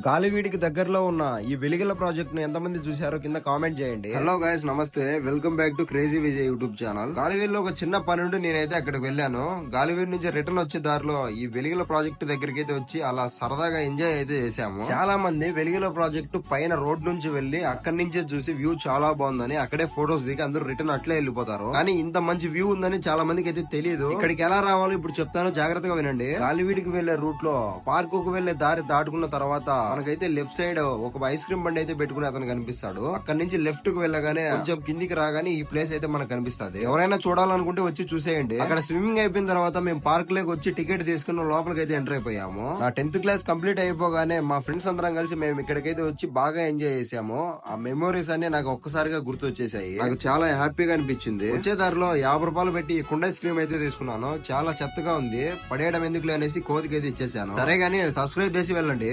గాలివీడికి దగ్గరలో ఉన్న ఈ వెలిగల ప్రాజెక్ట్ ను ఎంతమంది చూసారో కింద కామెంట్ చేయండి. హలో గైస్, నమస్తే, welcome back to crazy Vijay YouTube channel. గాలివీడిలో ఒక చిన్న పని ఉండి నేనైతే అక్కడికి వెళ్ళాను. గాలివీడి నుంచి రిటర్న్ వచ్చే దారిలో ఈ వెలిగల ప్రాజెక్ట్ దగ్గరికి అయితే వచ్చి అలా సరదాగా ఎంజాయ్ అయితే చేసాము. చాలా మంది వెలిగల ప్రాజెక్టు పైన రోడ్ నుంచి వెళ్లి అక్కడి నుంచే చూసి వ్యూ చాలా బాగుందని అక్కడే ఫొటోస్ దిగి అందరూ రిటర్న్ అట్లే వెళ్ళిపోతారు. కానీ ఇంత మంచి వ్యూ ఉందని చాలా మందికి అయితే తెలియదు. ఇక్కడికి ఎలా రావాలో ఇప్పుడు చెప్తాను, జాగ్రత్తగా వినండి. గాలివీడికి వెళ్లే రూట్ లో పార్క్ కు వెళ్లే దారి దాటుకున్న తర్వాత మనకైతే లెఫ్ట్ సైడ్ ఒక ఐస్ క్రీమ్ బండి అయితే పెట్టుకుని అతను కనిపిస్తాడు. అక్కడ నుంచి లెఫ్ట్ కు వెళ్ళగానే కొంచెం కిందికి రాగానే ఈ ప్లేస్ అయితే మనకు కనిపిస్తుంది. ఎవరైనా చూడాలనుకుంటే వచ్చి చూసేయండి. అక్కడ స్విమ్మింగ్ అయిపోయిన తర్వాత మేము పార్క్ లోకి వచ్చి టికెట్ తీసుకుని లోపలికి అయితే ఎంటర్ అయిపోయాము. నా 10th క్లాస్ కంప్లీట్ అయిపోగానే మా ఫ్రెండ్స్ అందరం కలిసి మేము ఇక్కడికైతే వచ్చి బాగా ఎంజాయ్ చేసాము. ఆ మెమోరీస్ అన్ని నాకు ఒక్కసారిగా గుర్తు వచ్చేసాయి. నాకు చాలా హ్యాపీగా అనిపించింది. వచ్చే దారిలో 50 రూపాయలు పెట్టి కుండ ఐస్ క్రీమ్ అయితే తీసుకున్నాను. చాలా చెత్తగా ఉంది, పడేయడం ఎందుకులే అనేసి కోతికి అయితే ఇచ్చేసాను. సరే గానీ సబ్స్క్రైబ్ చేసి వెళ్ళండి.